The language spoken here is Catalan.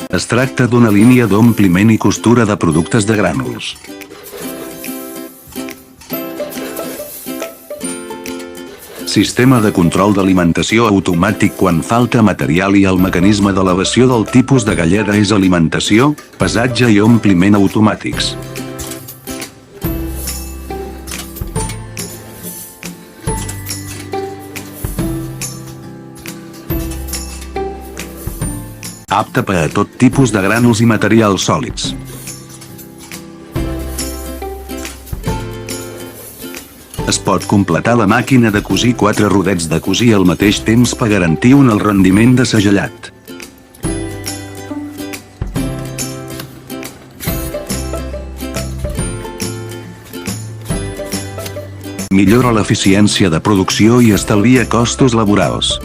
Es tracta d'una línia d'ompliment i costura de productes de grànuls. Sistema de control d'alimentació automàtic quan falta material i el mecanisme d'elevació del tipus de galleda és alimentació, pesatge i ompliment automàtics. Apte per a tot tipus de grànuls i materials sòlids. Es pot completar la màquina de cosir 4 rodets de cosir al mateix temps per garantir un alt rendiment de segellat. Millora l'eficiència de producció i estalvia costos laborals.